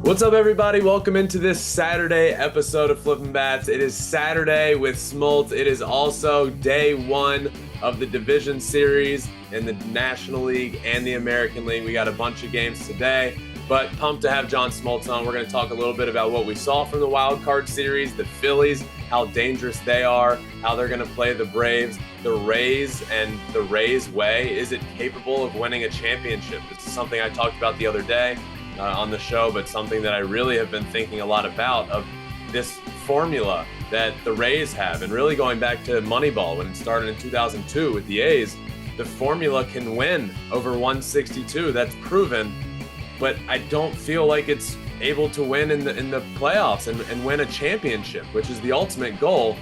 What's up, everybody? Welcome into this Saturday episode of Flippin Bats. It is Saturday with Smoltz. It is also day one of the division series in the National League and the American League. We got a bunch of games today, but pumped to have John Smoltz on. We're going to talk a little bit about what we saw from the wild card series, the Phillies, how dangerous they are, how they're going to play the Braves, the Rays, and the Rays way. Is it capable of winning a championship? This is something I talked about the other day on the show, but something that I really have been thinking a lot about, of this formula that the Rays have, and really going back to Moneyball when it started in 2002 with the A's. The formula can win over 162. That's proven, but I don't feel like it's able to win in the playoffs and win a championship, which is the ultimate goal.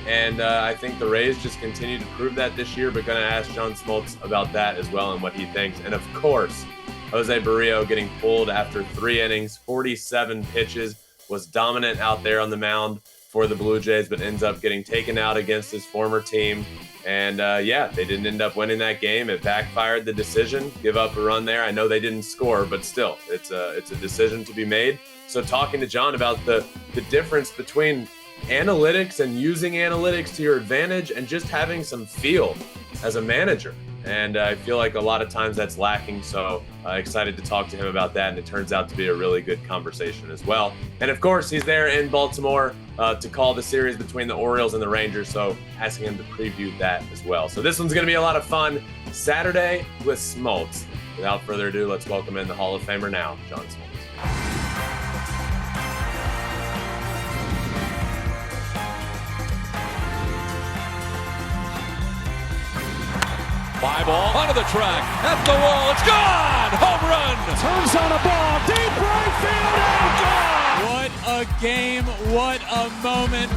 And I think the Rays just continue to prove that this year, but going to ask John Smoltz about that as well and what he thinks. And of course, José Berríos getting pulled after 3 innings, 47 pitches, was dominant out there on the mound for the Blue Jays, but ends up getting taken out against his former team. And they didn't end up winning that game. It backfired, the decision, give up a run there. I know they didn't score, but still, it's a decision to be made. So talking to John about the difference between analytics and using analytics to your advantage and just having some feel as a manager. And I feel like a lot of times that's lacking. So excited to talk to him about that. And it turns out to be a really good conversation as well. And of course, he's there in Baltimore to call the series between the Orioles and the Rangers. So asking him to preview that as well. So this one's going to be a lot of fun. Saturday with Smoltz. Without further ado, let's welcome in the Hall of Famer now, John Smoltz. Fly ball onto the track, at the wall, it's gone! Home run! Turns on a ball, deep right field, and gone! What a game, what a moment.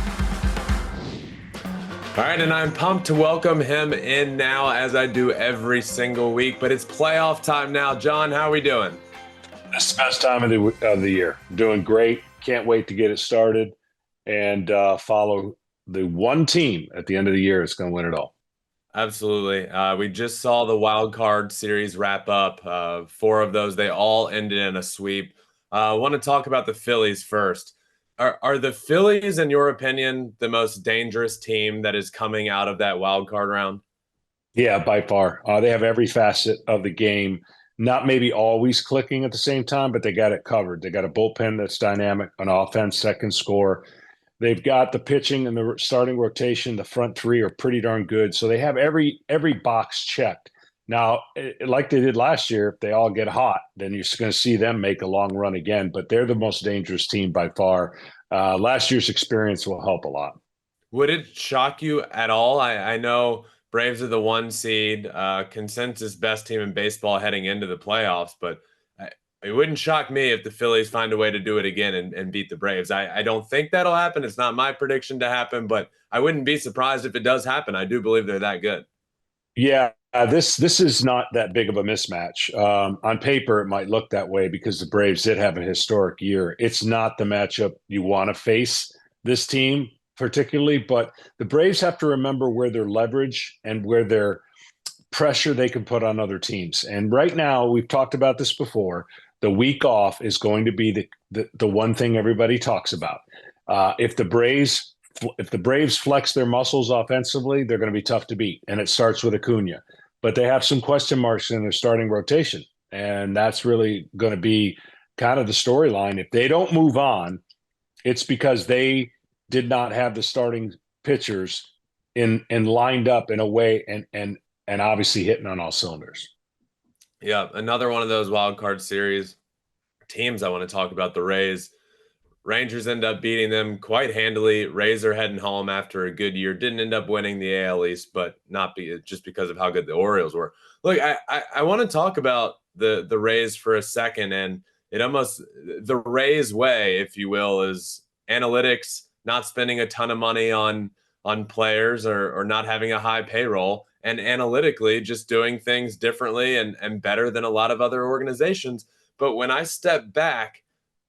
All right, and I'm pumped to welcome him in now, as I do every single week, but it's playoff time now. John, how are we doing? It's the best time of the year. Doing great. Can't wait to get it started and follow the one team at the end of the year that's going to win it all. Absolutely. We just saw the wild card series wrap up. 4 of those, they all ended in a sweep. I want to talk about the Phillies first. Are the Phillies, in your opinion, the most dangerous team that is coming out of that wild card round? Yeah, by far. They have every facet of the game. Not maybe always clicking at the same time, but they got it covered. They got a bullpen that's dynamic, an offense that can score. They've got the pitching and the starting rotation. The front 3 are pretty darn good. So they have every box checked. Now, like they did last year, if they all get hot, then you're going to see them make a long run again. But they're the most dangerous team by far. Last year's experience will help a lot. Would it shock you at all? I know Braves are the 1 seed, consensus best team in baseball heading into the playoffs, but it wouldn't shock me if the Phillies find a way to do it again and beat the Braves. I don't think that'll happen. It's not my prediction to happen, but I wouldn't be surprised if it does happen. I do believe they're that good. Yeah, this is not that big of a mismatch. On paper, it might look that way because the Braves did have a historic year. It's not the matchup you want to face this team particularly, but the Braves have to remember where their leverage and where their pressure they can put on other teams. And right now, we've talked about this before, the week off is going to be the one thing everybody talks about. If the Braves flex their muscles offensively, they're going to be tough to beat, and it starts with Acuna. But they have some question marks in their starting rotation, and that's really going to be kind of the storyline. If they don't move on, it's because they did not have the starting pitchers in lined up in a way and obviously hitting on all cylinders. Yeah, another one of those wild card series teams I want to talk about, the Rays. Rangers end up beating them quite handily. Rays are heading home after a good year. Didn't end up winning the AL East, but just because of how good the Orioles were. Look, I want to talk about the Rays for a second, and the Rays way, if you will, is analytics, not spending a ton of money on players or not having a high payroll, and analytically just doing things differently and better than a lot of other organizations. But when I step back,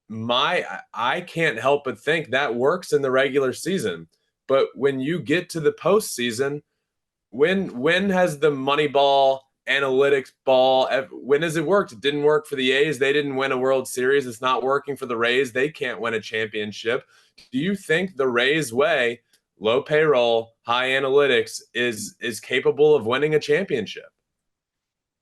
I can't help but think that works in the regular season. But when you get to the postseason, when has the Moneyball analytics ball. When has it worked? It didn't work for the A's. They didn't win a World Series. It's not working for the Rays. They can't win a championship. Do you think the Rays way, low payroll, high analytics, is capable of winning a championship?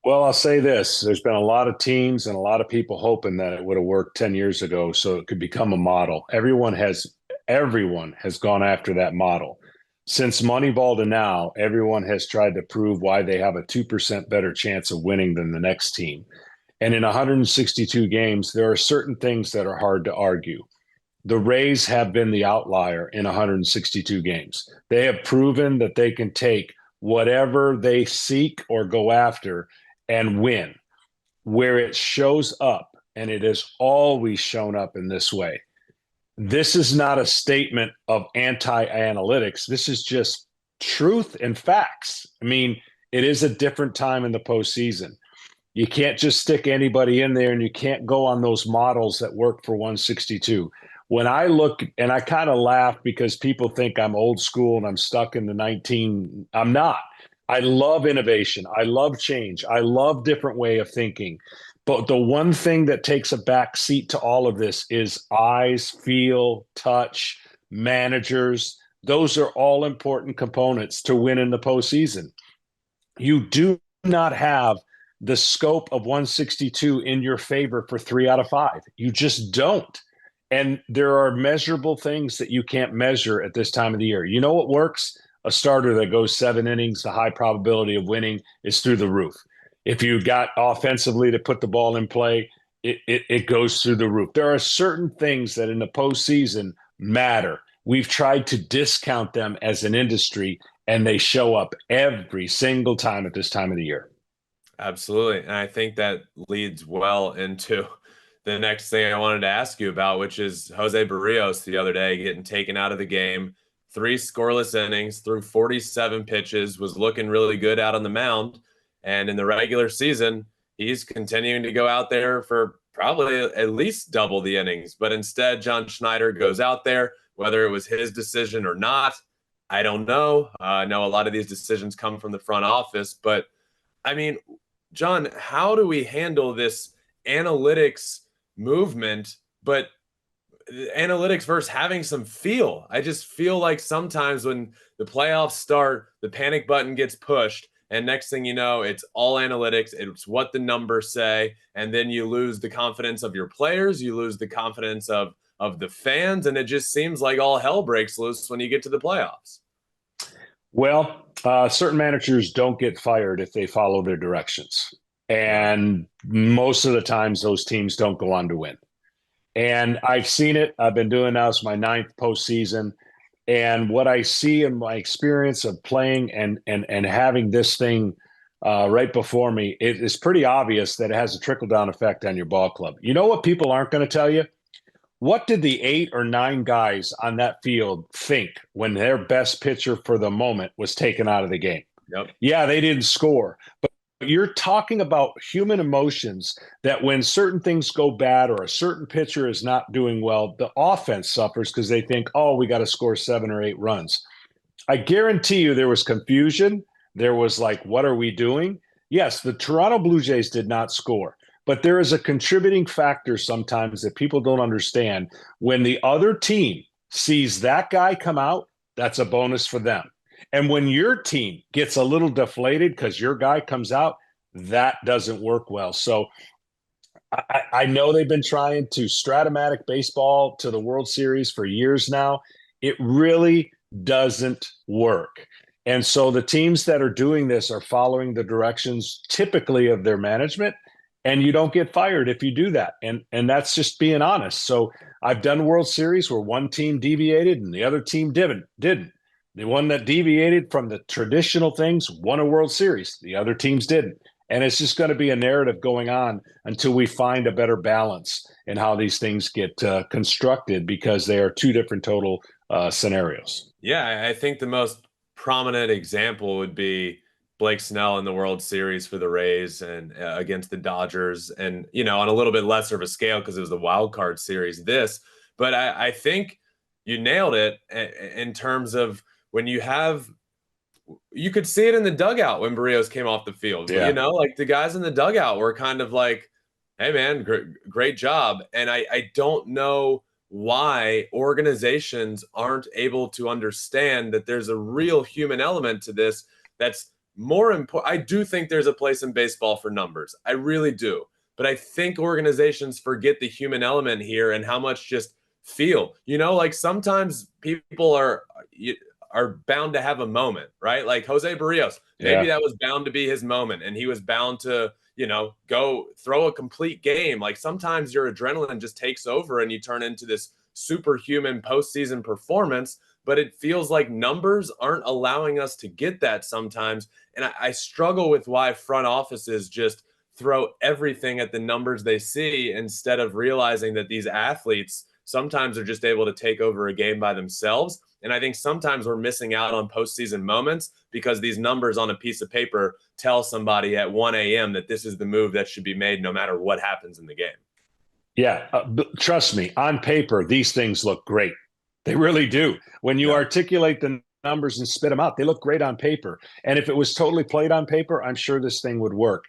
Well, I'll say this. There's been a lot of teams and a lot of people hoping that it would have worked 10 years ago so it could become a model. Everyone has gone after that model. Since Moneyball to now, everyone has tried to prove why they have a 2% better chance of winning than the next team. And in 162 games, there are certain things that are hard to argue. The Rays have been the outlier in 162 games. They have proven that they can take whatever they seek or go after and win. Where it shows up, and it has always shown up in this way. This is not a statement of anti-analytics. This is just truth and facts. I mean, it is a different time in the postseason. You can't just stick anybody in there, and you can't go on those models that work for 162. When I look, and I kind of laugh because people think I'm old school and I'm stuck in the I'm not. I love innovation. I love change. I love different way of thinking. But the one thing that takes a back seat to all of this is eyes, feel, touch, managers. Those are all important components to win in the postseason. You do not have the scope of 162 in your favor for 3 out of 5. You just don't. And there are measurable things that you can't measure at this time of the year. You know what works? A starter that goes 7 innings, the high probability of winning is through the roof. If you got offensively to put the ball in play, it goes through the roof. There are certain things that in the postseason matter. We've tried to discount them as an industry, and they show up every single time at this time of the year. Absolutely. And I think that leads well into the next thing I wanted to ask you about, which is José Berríos the other day getting taken out of the game. 3 scoreless innings, threw 47 pitches, was looking really good out on the mound. And in the regular season, he's continuing to go out there for probably at least double the innings. But instead, John Schneider goes out there, whether it was his decision or not, I don't know. I know a lot of these decisions come from the front office. But, I mean, John, how do we handle this analytics movement, but analytics versus having some feel? I just feel like sometimes when the playoffs start, the panic button gets pushed, and next thing you know, it's all analytics. It's what the numbers say, and then you lose the confidence of your players, you lose the confidence of the fans, and it just seems like all hell breaks loose when you get to the playoffs. Well, certain managers don't get fired if they follow their directions, and most of the times those teams don't go on to win. And I've seen it. I've been doing now, it's my 9th postseason. And what I see in my experience of playing and having this thing right before me, it is pretty obvious that it has a trickle-down effect on your ball club. You know what people aren't going to tell you? What did the 8 or 9 guys on that field think when their best pitcher for the moment was taken out of the game? Yep. Yeah, they didn't score, but you're talking about human emotions that when certain things go bad or a certain pitcher is not doing well, the offense suffers because they think, oh, we got to score 7 or 8 runs. I guarantee you there was confusion. There was like, what are we doing? Yes, the Toronto Blue Jays did not score, but there is a contributing factor sometimes that people don't understand. When the other team sees that guy come out, that's a bonus for them. And when your team gets a little deflated because your guy comes out, that doesn't work well. So I know they've been trying to Stratomatic baseball to the World Series for years now. It really doesn't work. And so the teams that are doing this are following the directions typically of their management, and you don't get fired if you do that. And that's just being honest. So I've done World Series where one team deviated and the other team didn't. The one that deviated from the traditional things won a World Series. The other teams didn't. And it's just going to be a narrative going on until we find a better balance in how these things get constructed, because they are 2 different total scenarios. Yeah, I think the most prominent example would be Blake Snell in the World Series for the Rays and against the Dodgers, and, you know, on a little bit lesser of a scale because it was the wild card series but I think you nailed it in terms of when you have you could see it in the dugout when Berríos came off the field. Yeah. You know, like the guys in the dugout were kind of like, hey, man, great job. And I don't know why organizations aren't able to understand that there's a real human element to this that's more important. I do think there's a place in baseball for numbers. I really do. But I think organizations forget the human element here and how much just feel. You know, like sometimes people are bound to have a moment, right? Like José Berríos, maybe that was bound to be his moment, and he was bound to, you know, go throw a complete game. Like sometimes your adrenaline just takes over and you turn into this superhuman postseason performance, but it feels like numbers aren't allowing us to get that sometimes. And I struggle with why front offices just throw everything at the numbers they see instead of realizing that these athletes sometimes are just able to take over a game by themselves. And I think sometimes we're missing out on postseason moments because these numbers on a piece of paper tell somebody at 1 a.m. that this is the move that should be made no matter what happens in the game. Yeah, trust me, on paper, these things look great. They really do. When you articulate the numbers and spit them out, they look great on paper. And if it was totally played on paper, I'm sure this thing would work.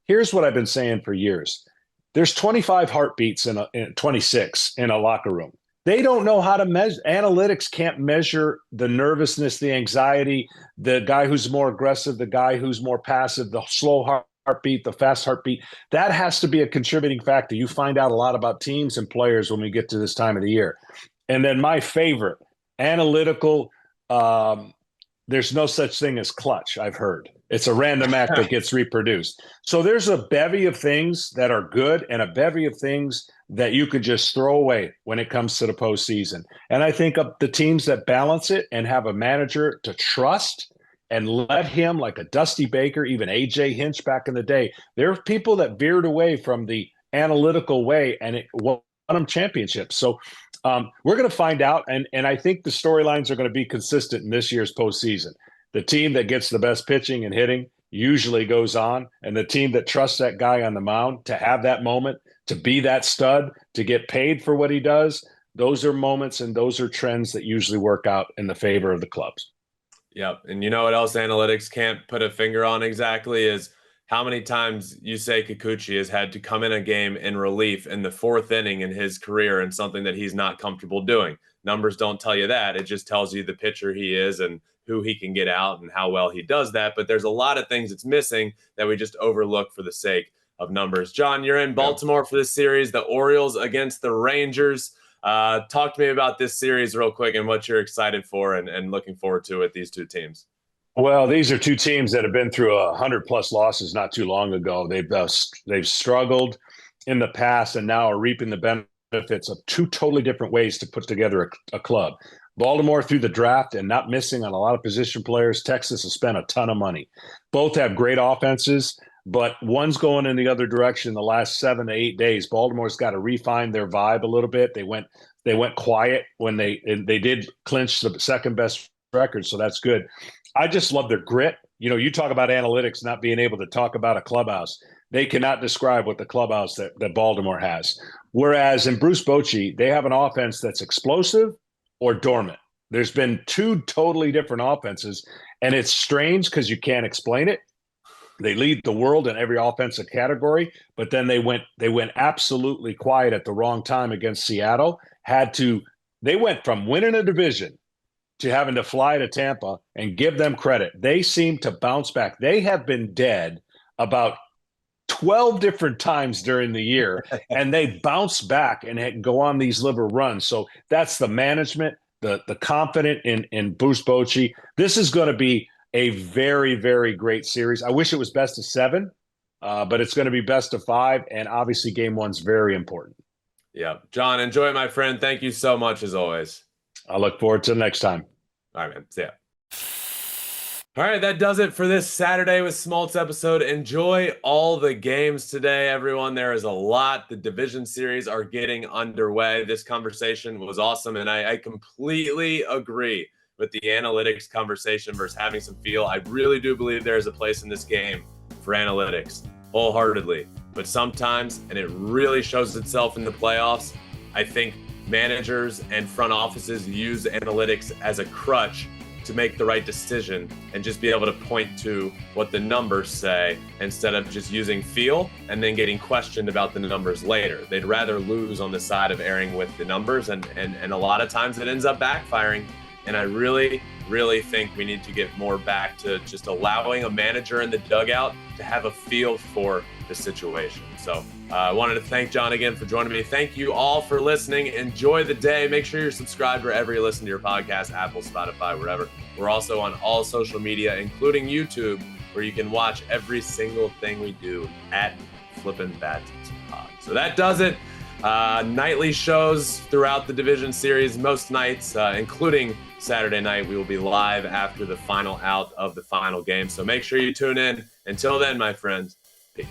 Here's what I've been saying for years. There's 25 heartbeats in 26 in a locker room. They don't know how to measure. Analytics can't measure the nervousness, the anxiety, the guy who's more aggressive, the guy who's more passive, the slow heartbeat, the fast heartbeat. That has to be a contributing factor. You find out a lot about teams and players when we get to this time of the year. And then my favorite, analytical, there's no such thing as clutch, I've heard. It's a random act that gets reproduced. So there's a bevy of things that are good and a bevy of things that you could just throw away when it comes to the postseason. And I think of the teams that balance it and have a manager to trust and let him, like a Dusty Baker, even A.J. Hinch back in the day, there are people that veered away from the analytical way and it won them championships. So we're going to find out. And I think the storylines are going to be consistent in this year's postseason. The team that gets the best pitching and hitting usually goes on, and the team that trusts that guy on the mound to have that moment, to be that stud, to get paid for what he does, those are moments and those are trends that usually work out in the favor of the clubs. Yep. And you know what else analytics can't put a finger on exactly is how many times Yusei Kikuchi has had to come in a game in relief in the fourth inning in his career and something that he's not comfortable doing. Numbers don't tell you that. It just tells you the pitcher he is and who he can get out and how well he does that. But there's a lot of things it's missing that we just overlook for the sake of numbers. John, you're in Baltimore for this series, the Orioles against the Rangers. Talk to me about this series real quick and what you're excited for and looking forward to with these two teams. Well, these are two teams that have been through 100+ losses not too long ago. They've struggled in the past and now are reaping the benefits of two totally different ways to put together a club. Baltimore through the draft and not missing on a lot of position players. Texas has spent a ton of money. Both have great offenses, but one's going in the other direction the last 7 to 8 days. Baltimore's got to refine their vibe a little bit. They went quiet when they did clinch the second best record, so that's good. I just love their grit. You know, you talk about analytics not being able to talk about a clubhouse. They cannot describe what the clubhouse that Baltimore has. Whereas in Bruce Bochy, they have an offense that's explosive or dormant. There's been two totally different offenses, and it's strange because you can't explain it. They lead the world in every offensive category, but then they went absolutely quiet at the wrong time against Seattle. They went from winning a division to having to fly to Tampa, and give them credit. They seem to bounce back. They have been dead about 12 different times during the year, and they bounce back and go on these little runs. So that's the management, the confident in Bruce Bochy. This is going to be a very, very great series. I wish it was best of 7, but it's going to be best of 5, and obviously game 1's very important. Yeah. John, enjoy it, my friend. Thank you so much as always. I look forward to the next time. All right, man. See ya. All right, that does it for this Saturday with Smoltz episode. Enjoy all the games today, everyone. There is a lot. The division series are getting underway. This conversation was awesome, and I completely agree with the analytics conversation versus having some feel. I really do believe there is a place in this game for analytics, wholeheartedly. But sometimes, and it really shows itself in the playoffs, I think managers and front offices use analytics as a crutch to make the right decision and just be able to point to what the numbers say instead of just using feel and then getting questioned about the numbers later. They'd rather lose on the side of erring with the numbers, and a lot of times it ends up backfiring. And I really, really think we need to get more back to just allowing a manager in the dugout to have a feel for the situation. So I wanted to thank John again for joining me. Thank you all for listening. Enjoy the day. Make sure you're subscribed wherever you listen to your podcast, Apple, Spotify, wherever. We're also on all social media, including YouTube, where you can watch every single thing we do at Flippin Bats Pod. So that does it. Nightly shows throughout the division series, most nights, including Saturday night. We will be live after the final out of the final game. So make sure you tune in. Until then, my friends, peace.